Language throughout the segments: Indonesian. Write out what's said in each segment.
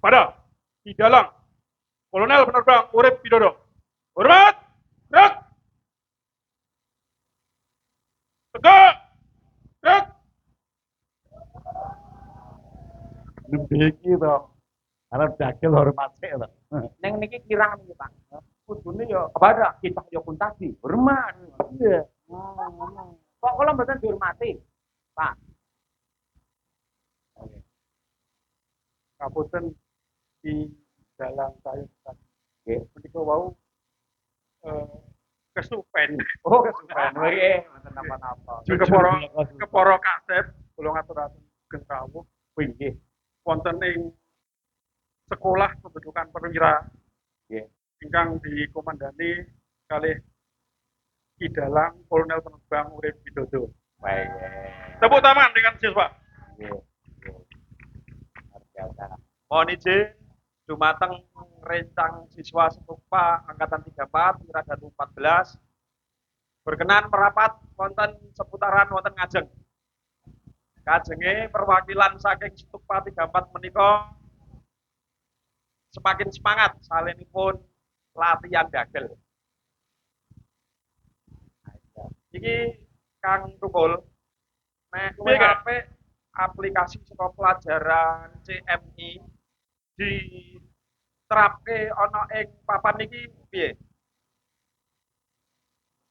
pada di dalam Kolonel Penerbang Urip Widodo. Hormat, gerak, tegak, gerak. Nembeki to. Arep dagel hormat sik to. Neng niki kirang niki Pak. Kudune ya kepada kita ya pun tadi hormat. Iya. Kok kula mboten dihormati, Pak? Kapunten di dalam saya nggih menika wau kesupen. Oh, kesupen. Nggih, mboten napa-napa. Kepara kasep kula ngaturaken ageng rawuh Nggih. wonten ing sekolah pembentukan perwira Nggih. ingkang dikomandani kalih Ki Dalang Kolonel Penerbang Urip Widodo. Baik. Tepuk tangan dengan siswa. Nggih. Mohon izin dumateng rencang siswa setupa angkatan 34 Wiradatu 14 berkenan merapat wonten seputaran wonten ngajeng. Kajenge perwakilan saking setupa 34 menika semakin semangat salenipun latihan dagel. Iki Kang Tukul nek kowe apik aplikasi saka pelajaran CMI diterapke ana ing papan niki piye?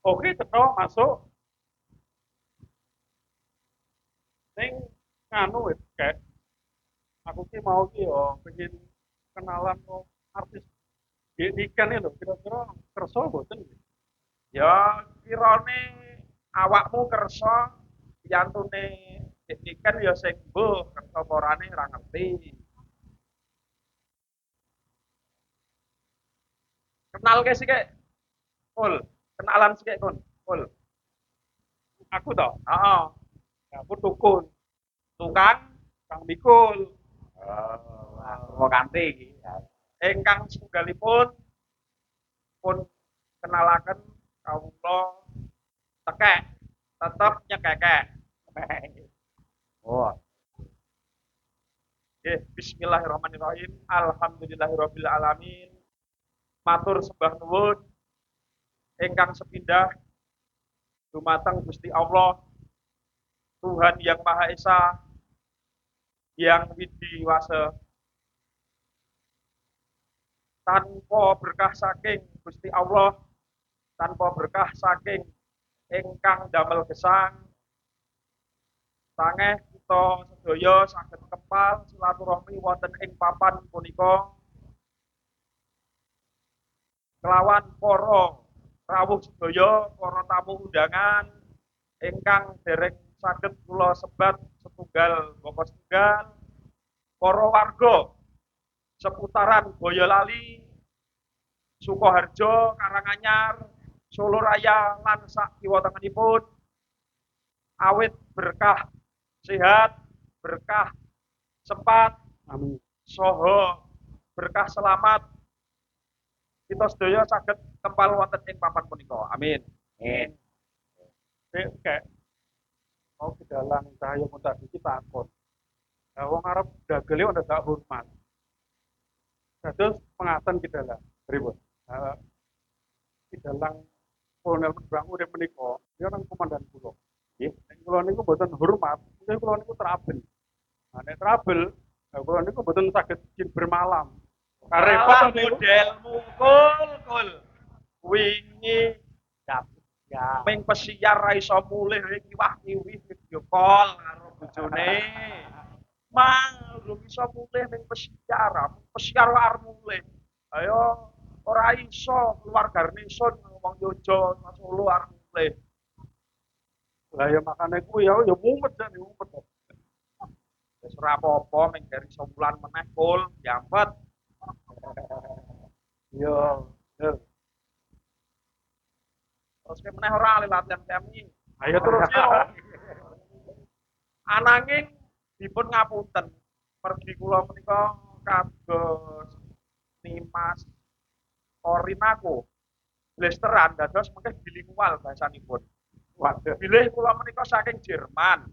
Oke, teko masuk. Ning nganu wis kayak aku ki mau ki yo pengen kenalan kok artis Dikan lho, kira-kira kersa mboten? Ya kirane awakmu kersa yantune Dikan ya sing mbuh kersa porane ora ngerti. Kenal ke sik, Kul. Kenalan sik, Kul. Aku toh, Heeh. aku tukun, Tukang Kang Mikul. mau kanthi iki. Ingkang setunggalipun pun kenalaken kawula tekek tetep nyekekek. Oh. Bismillahirrahmanirrahim. Alhamdulillahirabbil alamin. Matur sembah nuwun ingkang sepindah dumateng Gusti Allah Tuhan yang Maha Esa yang widiwasa tanpa berkah saking Gusti Allah tanpa berkah saking ingkang damel gesang sangeh kita sedaya saged kempal silaturahmi wonten ing papan punika kelawan para rawuh sedaya, para tamu undangan ingkang dereng saged kula sebat setunggal bapa setunggal, para warga seputaran Boyolali, Sukoharjo, Karanganyar, Solo Raya lan sak kiwa tengenipun awit berkah sehat, berkah sempat, Amin. soho berkah selamat kita sedaya saged kempal wonten ing papan punika. Amin. Amin. Kayak mau ke dalam cahaya tadi kita takon. Nah, wong Arab dagele udah gak hormat. Terus pengaten kita lah, ribut. Di dalam Kolonel Penerbang Urip menika, dia orang komandan kula. Nggih, nek kula niku mboten hormat, mungkin kula niku trouble. Nah, nek trouble, kula niku mboten saged izin bermalam. Repot modelmu kul. Wingi Ya. ming pesiar ra iso mulih kiwah-kiwih video call karo bojone. Mang belum iso mulih ming pesiar arep mulih. Ayo ora iso keluar garnison wong Yojo Solo arep mulih. Lah ya makane kuwi ya mumet jan mumet. Wis ora apa-apa ming dari sebulan meneh kul diampet. Yo, Terus meneh ora latihan kami. ayo terus yo. Ananging dipun ngapunten pergi kula menika kados Nimas Korinaku Blesteran dados mengke bilingual bahasanipun. Waduh. Bilih kula menika saking Jerman.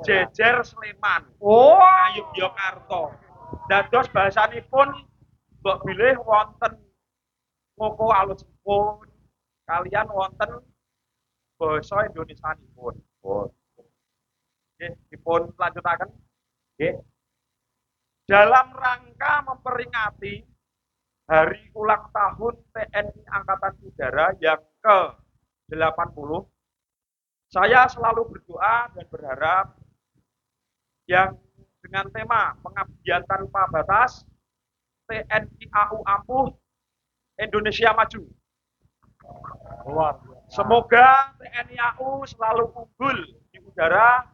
Jejer Sleman. Oh, Yogyakarta. Dados bahasanipun mbok bilih wonten ngoko alusipun kalian wonten basa Indonesianipun. Oh, Nggih, dipun lanjutaken. nggih. Dalam rangka memperingati Hari Ulang Tahun TNI Angkatan Udara yang ke-80, saya selalu berdoa dan berharap yang dengan tema pengabdian tanpa batas, TNI AU Ampuh, Indonesia Maju. Luar biasa. Semoga TNI AU selalu unggul di udara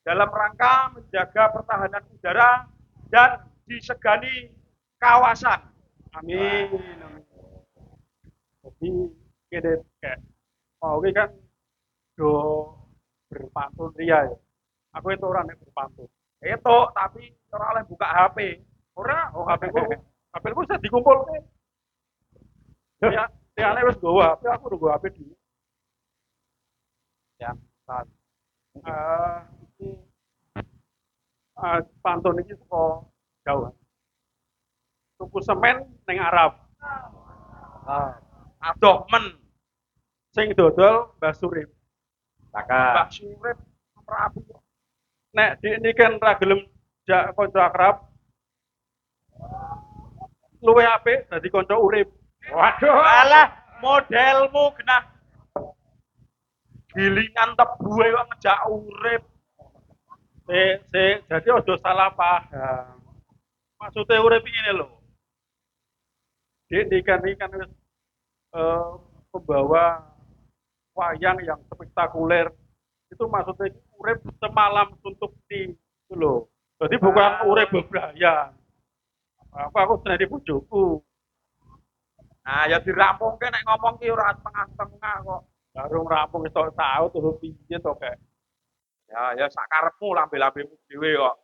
dalam rangka menjaga pertahanan udara dan disegani kawasan. Amin. Amin. Jadi kita kayak mau ini kan do berpantun ria ya. Aku itu orang yang berpantun. Itu tapi ora oleh buka HP. Ora, oh HP ku, HP ku bisa dikumpul ke. Ya, tiane wis nggawa HP, aku udah nggawa HP dulu. Ya, saat ini pantun ini kok jauh. Tuku semen neng Arab. Adoh men Sing dodol Mbah Surip. Saka. Mbak Surip Prabu. Nek di ini kan ra gelem jak kanca akrab. Luwe apik dadi kanca urip. Waduh. Alah, modelmu genah gilingan tebu kok ngejak urip. Jadi ojo salah paham. Maksudnya urip ini loh. Di kan wis pembawa wayang yang spektakuler. Itu maksudnya urip semalam suntuk di itu loh. Jadi bukan urip bebraya. Aku seneng di bojoku. Nah, ya dirampungke nek ngomong ki ora tengah-tengah kok. Baru rampung itu tahu tuh piye to kayak. Ya sakarepmu lambe-lambemu dhewe kok.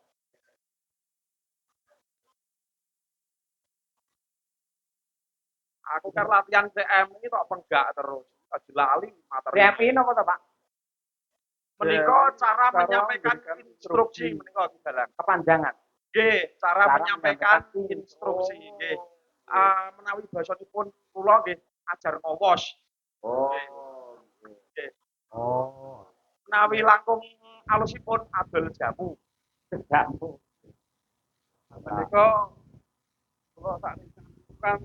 Aku kan latihan CM ini kok penggak terus. Aja lali materi. PMI napa to, Pak? Menika cara menyampaikan memberikan instruksi menika dalan. Kepanjangan. Nggih, cara menyampaikan instruksi nggih. Menawi basanipun kula nggih ajar ngowos. Oh. Nggih. Oh. Menawi langkung alusipun adol jamu. Jamu. Menika kula tak kan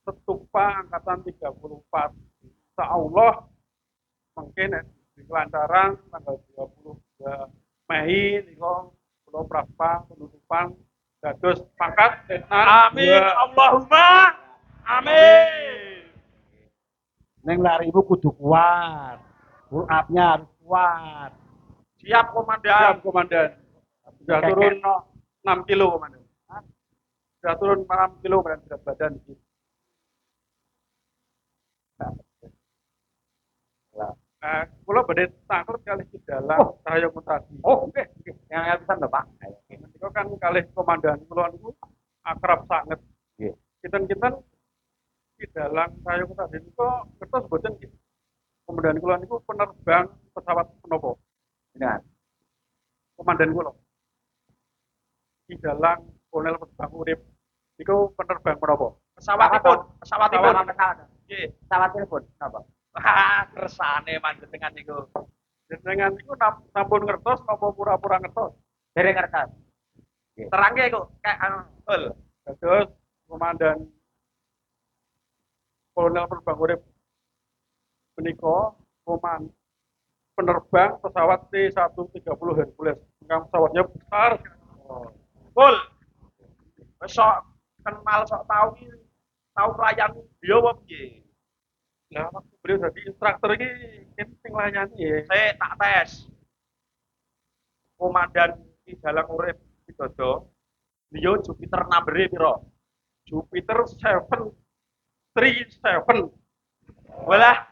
Setupa angkatan 34. Insyaallah mungkin di kelancaran tanggal 22 Mei niku kula prapa penutupan dados pangkat letnan. Amin Allahumma amin. Neng larimu kudu kuat. Pull up-nya harus kuat. Siap komandan. Siap komandan. Sudah turun 6 kilo komandan. Sudah turun 6 kilo berat badan. Nah, kula badhe takut kali di dalam Cahaya Mutadi. Oh, oke. Yang pisan lho, Pak. Itu kan kali komandan kula niku akrab sanget. Nggih. Kinten-kinten di dalam Cahaya Mutadi niku kertas boten nggih. Komandan kula niku penerbang pesawat menapa? Benar. Komandan kula. Di dalam Kolonel Penerbang Urip niku penerbang menapa? Pesawatipun. Nggih. Nggih. Pesawat telepon napa? Kersane panjenengan niku. Jenengan niku sampun ngertos napa pura-pura ngertos? Dereng ngertos. Terangke kok kayak betul. Dados komandan Kolonel Penerbang Urip menika penerbang pesawat T-130 Hercules. Yang pesawatnya besar. Betul. Wis sok kenal sok tahu pelayan dia apa piye? Nah, waktu beliau jadi instruktur ini sing layani ya. Saya tak tes. Komandan di dalam urip Widodo, beliau Jupiter number piro? Jupiter 737. Walah,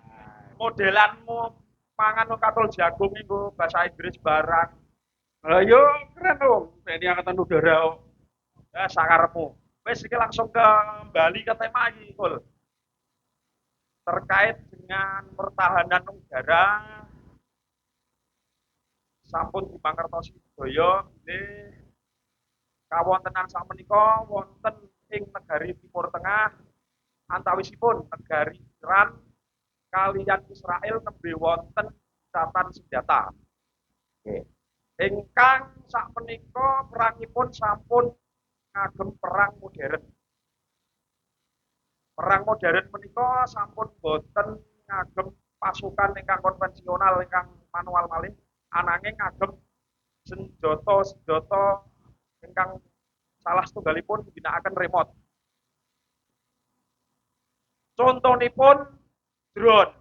modelanmu mangan katol jagung iku bahasa Inggris barang. Lah yo keren dong. TNI Angkatan Udara. Ya sakarepmu. Wis iki langsung kembali ke tema iki, Kul. Terkait dengan pertahanan udara sampun dimangertosi sedaya nggih kawontenan sakmenika wonten ing negari Timur Tengah antawisipun negari Iran kaliyan Israel nembe wonten catatan senjata. Nggih. Ingkang sakmenika perangipun sampun ngagem perang modern. Perang modern menika sampun boten ngagem pasukan ingkang konvensional ingkang manual malih ananging ngagem senjata ingkang salah setunggalipun ginakaken remote. Contonipun drone.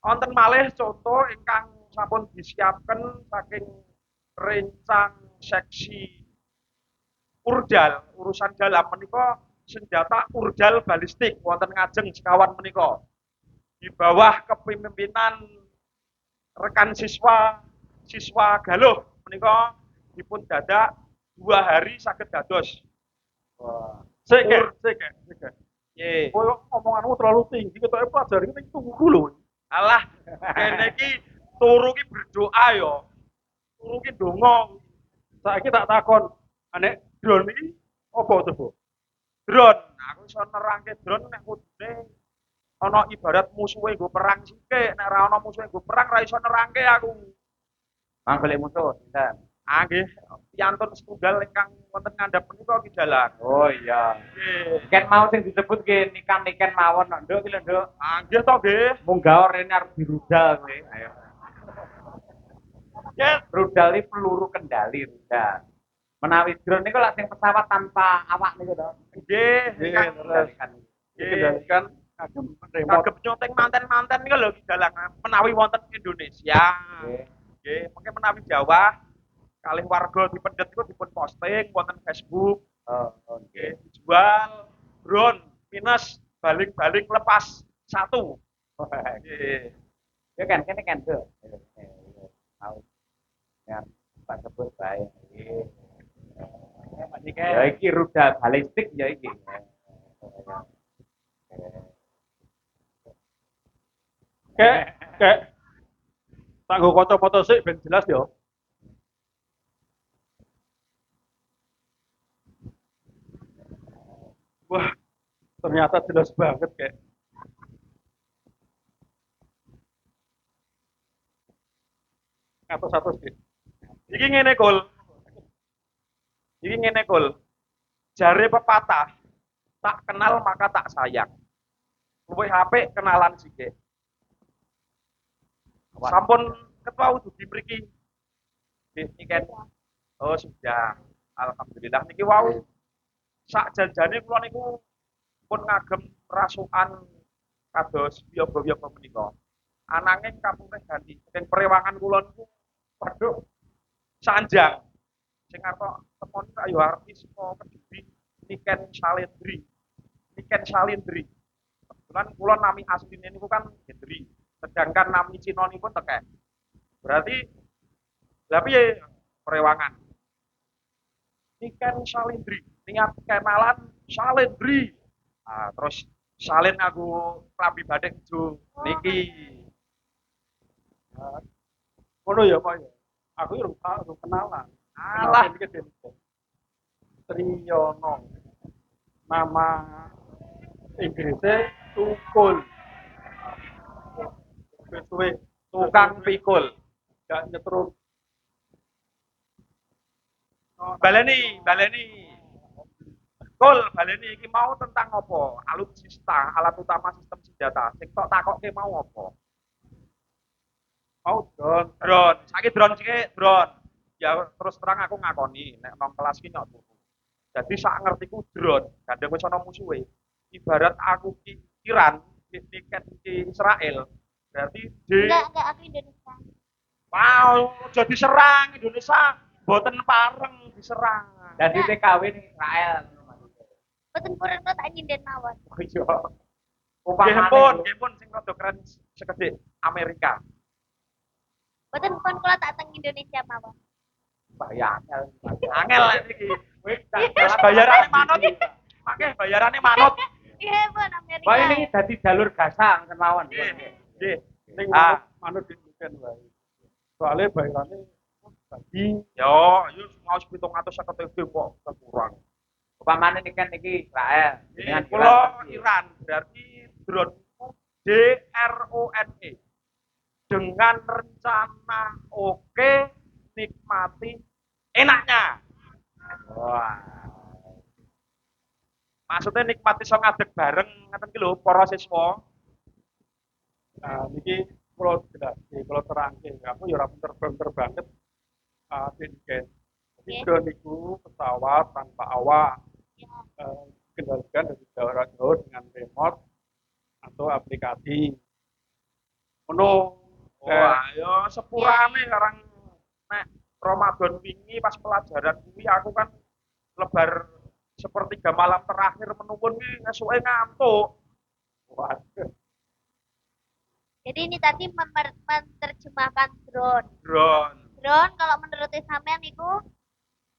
Wonten malih contoh ingkang sampun disiapkan saking rencang seksi urdal urusan dalam menika senjata urdal balistik wonten ngajeng sekawan menika di bawah kepemimpinan rekan siswa Galuh menika dipun dadak 2 hari saged dados. Wah. Sik. Nggih. Kowe omonganmu terlalu tinggi, ketoke pelajari ning tunggu lho. Alah, kene iki turu ki berdoa ya. Turu ki donga. Saiki tak takon, nek drone iki apa to, Bu? Drone. Aku iso nerangke drone nek kudune ana ibarat musuhe nggo perang sithik, nek ora ana musuhe nggo perang ora iso nerangke aku. Manggolek musuh, sinten? Ah nggih, piantun setunggal ingkang wonten ngandhap menika ki dalan. Oh iya. Nggih. Ken mau sing disebut ki niken mawon kok, Nduk, ki lho, Nduk. Ah nggih to nggih. Munggah rene arep dirudal kowe. Ayo. Nggih. Rudal iki peluru kendali rudal. Menawi drone niku lak sing pesawat tanpa awak niku to. Nggih, ingkang Kendalikan. Dikendalikan kagem remote. kagem nyonting manten-manten niku lho ki dalan menawi wonten Indonesia. Nggih. Nggih, mengke menawi Jawa kalih warga dipendet niku dipun posting wonten Facebook. Oh, Nggih, dijual drone minus baling-baling lepas 1. Nggih. Ya kan kene kan tuh. Tahu. Ya, Pak sebut bae. Ya iki rudal balistik ya iki. Kek tak nggo kacamata sik ben jelas ya. Wah, ternyata jelas banget kayak. Atus-atus sih. Iki ngene Kul. Iki ngene Kul. Jare pepatah, tak kenal maka tak sayang. Luwih HP kenalan sithik. Sampun ketua ugi mriki. Niki kan. Oh, sudah. Alhamdulillah niki wau sak janjane kula niku pun ngagem rasukan kados biyoga-biyoga menika. Ananging kapungeh ganti saking perewangan kula niku pedhuk sanjang. Sing arep temon ayo artis saka Kediri Niken Salendri. Niken Salendri. Kebetulan kula nami asline niku kan Hendri. Sedangkan nami Cina niku tekek. Berarti lha piye perewangan? Niken Salendri. Niat kenalan Salendri. Nah, terus salin aku klambi batik ijo niki. Ngono ya, Pak ya. Aku urung kenalan. Alah, Triyono. Nama Inggrisnya Tukul. Suwe tukang pikul. gak nyetruk. Baleni. Kul, baleni iki mau tentang apa? Alutsista, alat utama sistem senjata. Sing tok takokke mau apa? Mau drone. Drone. Saiki drone sik drone. Ya terus terang aku ngakoni nek nang kelas ki nyok turu. Jadi sak ngertiku drone, gandeng wis ana musuhe. Ibarat aku ki Iran, tiket ki Israel. Berarti Enggak, aku Indonesia. wow, jadi serang Indonesia boten pareng diserang. Dadi TKW ning Israel. Boten purun kok tak nyinden mawon. Oh iya. Upamane Nggih pun sing rada keren sekedhik Amerika. Boten pun kula tak teng Indonesia mawon. bayar. Angel iki. Wis bayarane manut. Makeh bayarane manut. Iya pun Amerika. Pak ini dadi jalur gaza ngoten mawon. Nggih. Ning Ah. manut di weekend wae. Soale bayarane bagi Yo, mau 750.000 kok kurang. Upamane niken iki Israel dengan Pulau Iran berarti drone itu DRONE dengan rencana oke nikmati enaknya. Wah. Maksudnya nikmati so ngadeg bareng ngaten ki lho para siswa. Nah, niki kalau jelas, kalau terangke, aku ya ora pinter banget Dediken. Jadi Oke. drone itu pesawat tanpa awak, Ya. dikendalikan dari jarak jauh dengan remote atau aplikasi. Ono Wah, yo sepurane karang nek Ramadan wingi pas pelajaran kuwi aku kan lebar sepertiga malam terakhir menunggu nih esuke ngantuk. waduh, Jadi ini tadi menerjemahkan drone. Drone Drone kalau menurut sampean itu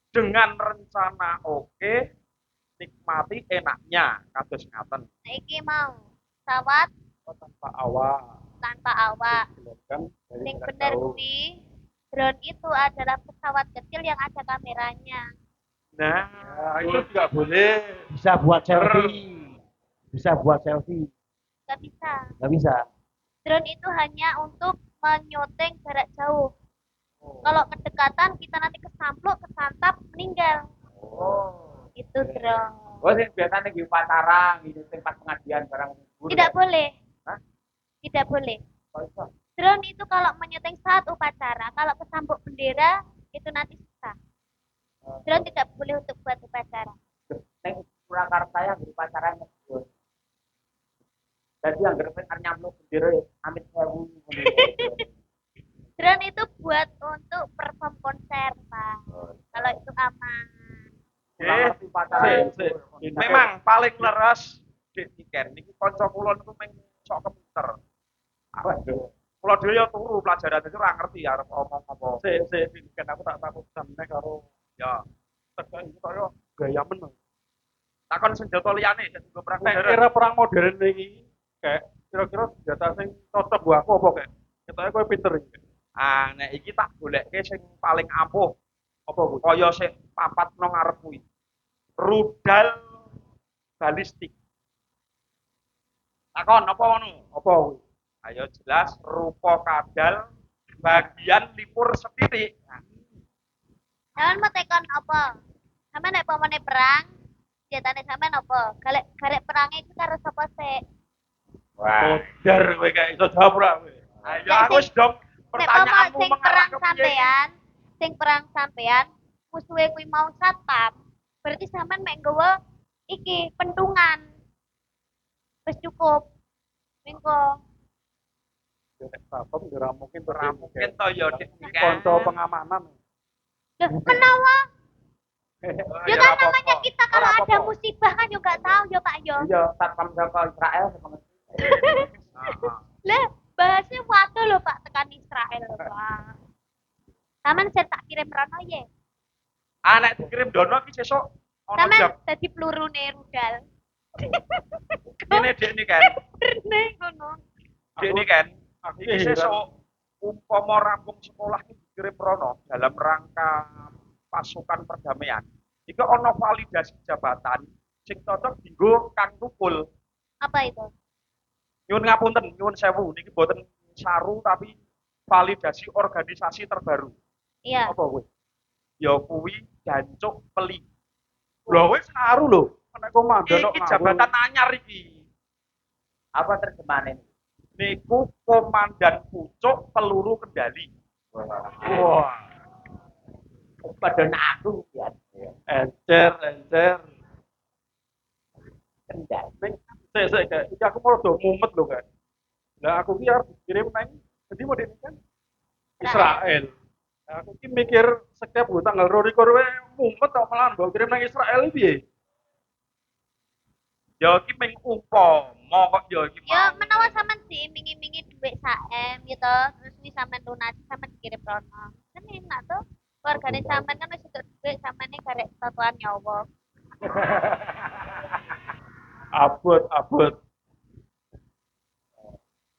dengan rencana oke nikmati enaknya kados ngaten. iki mau pesawat tanpa awak, tanpa awak. dikendalikan dari Yang jarak benar jauh. kuwi drone itu adalah pesawat kecil yang ada kameranya. Nah, Ya, itu juga boleh. Bisa buat selfie. Bisa buat selfie. Gak bisa. Nggak bisa. Drone itu hanya untuk menyoteng jarak jauh. Kalau kedekatan kita nanti kesamplok, kesantap, meninggal. Oh. Itu drone. Oh, sih biasanya di upacara, di tempat pengajian barang. Tidak boleh. Hah? Tidak boleh. Oh, itu. Drone itu kalau menyoteng saat upacara, kalau kesampuk bendera itu nanti susah. Drone tidak boleh untuk buat upacara. Neng Surakarta yang di upacara ngedur. Jadi yang gerepet nyamuk bendera amit sewu. Drone itu buat untuk perform konser, Pak. Kalau itu aman. Kurang upacara. memang paling leres di tiket niki kanca kula niku meng sok komputer. Waduh, Kula dhewe ya turu pelajaran itu ora ngerti arep omong apa. kan aku tak takut sampe karo Ya, tekan itu kaya gaya men. takon senjata liyane sing dienggo perang Nek modern. era perang modern iki kayak kira-kira senjata sing cocok buat aku apa kayak? Ketoknya kowe pinter iki. Ah, nek iki tak goleke sing paling ampuh Apa kuwi? kaya sing papat nang ngarep kuwi. Rudal balistik. Takon apa ngono? Apa kuwi? Ayo jelas rupa kadal bagian lipur setitik. Sampean mau tekan apa? Sampean nek pamane perang, senjatane sampean apa? Garek perange iku karo sapa sik? Wah. Modar kowe kayak iso jawab ora kowe. Ayo Nek aku wis dong Nek pamane pertanyaanmu sing mengarah perang ke piye? sampean, sing perang sampean, musuhe kuwi mau satpam, berarti sampean mek nggawa iki pentungan. Wis cukup. Mengko Ya nek satpam ora mungkin Ora mungkin to ya dik Konco pengamanan. Loh, menawa ya kan apa-apa. namanya kita kalau Ora ada apa-apa. musibah kan juga tahu ya Pak yo. Iya, satpam Joko Israel sama Heeh. Lah, bahasnya waktu loh Pak tekan Israel loh Pak. Taman saya tak kirim rono ye. Ah nek dikirim dono iki sesuk ana Taman jam tadi pelurune rudal. ini dek ini kan. Rene ngono. Dek ini kan. Aku Iki sesuk umpama rampung sekolah iki dikirim rono dalam rangka pasukan perdamaian. Iki ana validasi jabatan sing cocok dienggo kang tukul. Apa itu? Nyuwun ngapunten, nyuwun sewu niki boten saru tapi validasi organisasi terbaru. Iya. apa kowe? Ya kuwi Jancuk Peli. Lho wis saru lho. Nek komandan Iki jabatan anyar iki. Apa terjemahannya? Niku Komandan Pucuk Peluru Kendali. Wah, Pada aku ya. encer. Kendal. Ning sik kayak iki aku mau do mumet lho kan. Lah aku ki arep dikirim nang jadi mau kan Israel. Nah, aku ki mikir setiap tanggal 22 kowe mumet kok malah mbok kirim nang Israel iki piye? Ya iki mung umpama kok ya iki. Ya mau. menawa sampean sih mingi-mingi duit saem gitu, terus wi sampean lunasi sampean dikirim rono. Kan enak tuh. Keluargane sampean kan wis untuk duit sampean nih garek satuan nyawa. Abot.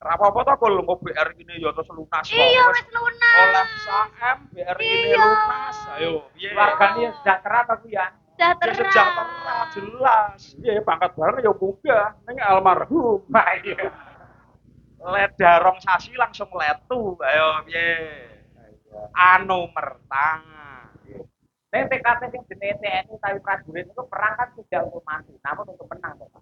Ora apa-apa to kul engko BR ini ya terus lunas kok. Iya Wis wis lunas. oleh sak M BR ini Iya. lunas. Ayo, piye? Keluargane ya sejahtera ta ku ya. Ya Sejahtera. sejahtera jelas. Iya, pangkat bareng ya munggah ning almarhum. Wah iya. Leda rong sasi langsung letu. Ayo piye? Anu mertang. Nek TKT sing jenenge TNI tapi prajurit itu perang kan tidak untuk mati, namun untuk menang, Pak.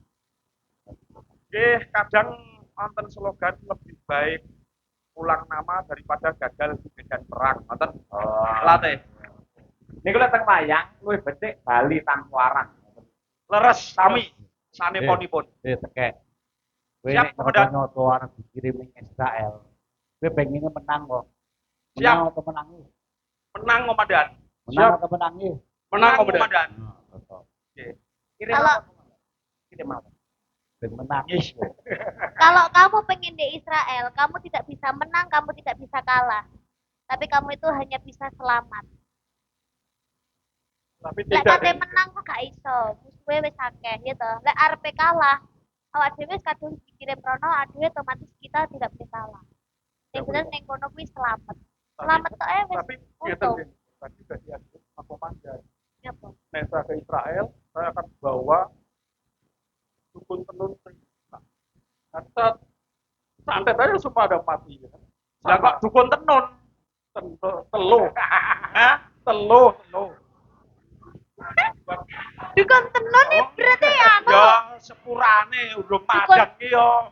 Nggih, kadang wonten slogan lebih baik ulang nama daripada gagal di medan perang. Wonten latih. Niku lek teng wayang luwih becik Bali Tangkuaran. Leres sami saneponipun. Tekek. Kowe Siap, nek Komandan. nyoto arep dikirim ning Israel. Kowe pengennya menang kok. Siap. Menang atau menang? Menang komandan. Menang atau menang? Menang komandan. Oke. Kirim Kalau- apa, Komandan? Kirim apa? Ben menang. Kalau kamu pengen di Israel, kamu tidak bisa menang, kamu tidak bisa kalah. Tapi kamu itu hanya bisa selamat. Tapi Lek tidak. kate menang kok gak iso, musuhe wis akeh ya toh. Lek arepe kalah, awak dhewe wis kadung dikirim rono, adewe otomatis kita tidak bisa kalah. Sing bener ning kono kuwi selamat. Selamat tok wis Tapi ngeten untung. nggih. Tadi sudah diatur sama komandan. Nyapa? Nek saya ke Israel, saya akan bawa dukun tenun cerita. Nah, santet aja semua ada mati. Ya. Lah kok dukun tenun? Teluh. Hah? Teluh. Dukun tenun nih berarti anu. Ya sepurane urung madang ki yo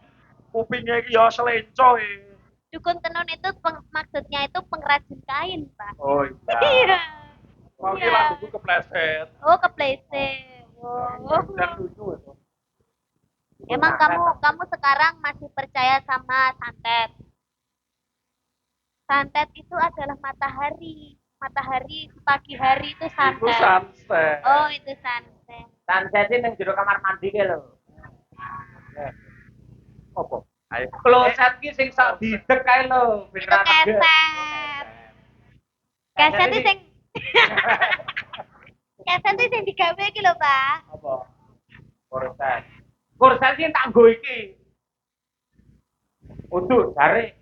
kupinge ki yo selenco iki. Dukun tenun itu maksudnya itu pengrajin kain, Pak. Oh iya. Iya. Mau Iya. kira dulu kepleset. Oh, kepleset. Oh. Dan lucu itu. Emang kamu sekarang masih percaya sama santet? Santet itu adalah matahari. Matahari pagi hari itu Itu santet. sunset. Oh, itu santet. Sanjati ning jero kamar mandi ki lho. Apa? Ayo. Kloset ki sing sak didek kae lho, ben Itu ra neget. keset. Keset itu sing keset itu sing digawe iki lho, Pak. Apa? Korset. Korset ki tak nggo iki. Untuk jare.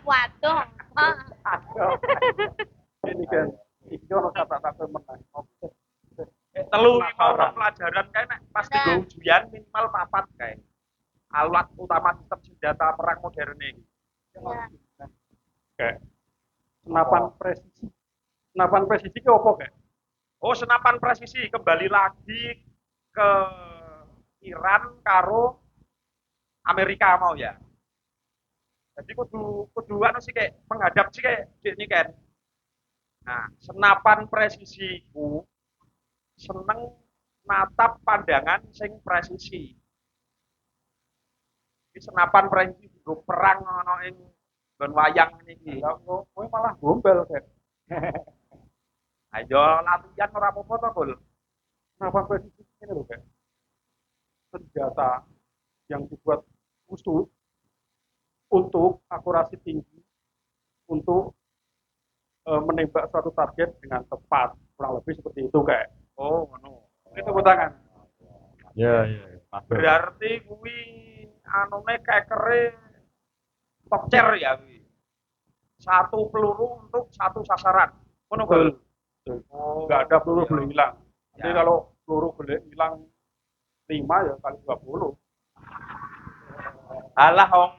Waduh. Aduh. Ini kan. Iki ono kata-kata menang. Oke. Telu iki mau pelajaran kae nek pas Nah. digo ujian minimal 4 kae. Alat utama sistem senjata perang modern ini. Ya. Kayak senapan presisi. Senapan presisi ki opo kayak? Oh, senapan presisi kembali lagi ke Iran karo Amerika mau ya. Jadi kudu anu sih kayak menghadap sih kayak ini kan. Nah, senapan presisi ku seneng natap pandangan sing presisi. Iki senapan presisi digo perang ana ing nggon wayang niki. Ya kowe malah gombel kayak. Ayo latihan ora apa-apa to, Gul. Senapan presisi ini loh kayak. Senjata yang dibuat khusus untuk akurasi tinggi untuk menembak suatu target dengan tepat, kurang lebih seperti itu kayak. Oh, ngono. Ini tepuk tangan. Ya. Berarti kuwi anune kekere top chair ya kuwi. Satu peluru untuk satu sasaran. Ngono, Gul. Oh, Nggak ada peluru iya. boleh hilang. Jadi Ya. kalau peluru boleh hilang 5 ya kali 20. Alah wong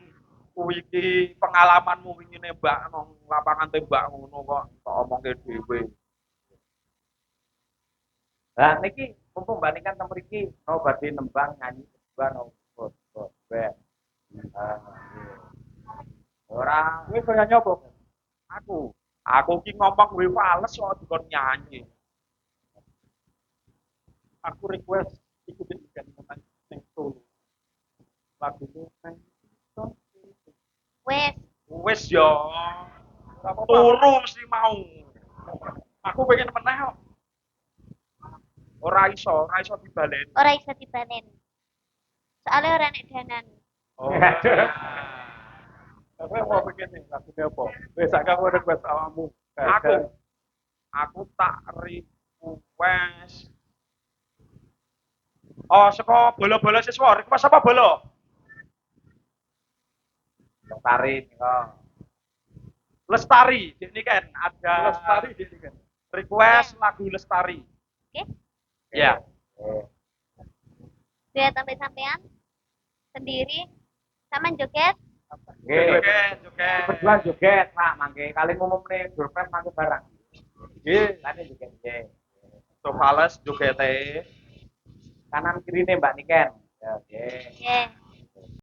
kuwi iki pengalamanmu wingi nembak nang lapangan tembak ngono kok omongke dhewe. Lah niki mumpung bandingkan teng mriki no badhe nembang nyanyi kedua no bos. Ora Kowe kaya nyapa? Aku ki ngomong kuwi fales kok dikon nyanyi. Aku request ikutin ikan neng solo. Lagu itu neng Wes, Wis yo. apa-apa. Turu mesti mau. Aku pengen meneh kok. Ora iso dibaleni. ora iso dibanen. Soalnya ora nek danan. Oh. Tapi mau begini, lagunya apa? Wes aku request awakmu. Aku tak request. Oh, saka bola-bola siswa. Request apa bola? Lestari nika. Lestari, ini kan ada Lestari ini kan. request lagu Lestari. Oke. Ya. Duet sampai sampean sendiri sama joget. Nggih. Joget, joget. Kebetulan joget, Pak, mangke kali ngumumne surprise mangke barang. Nggih, Kan joget nggih. Sofales jogete. Kanan kirine Mbak Niken. Ya, nggih. Nggih.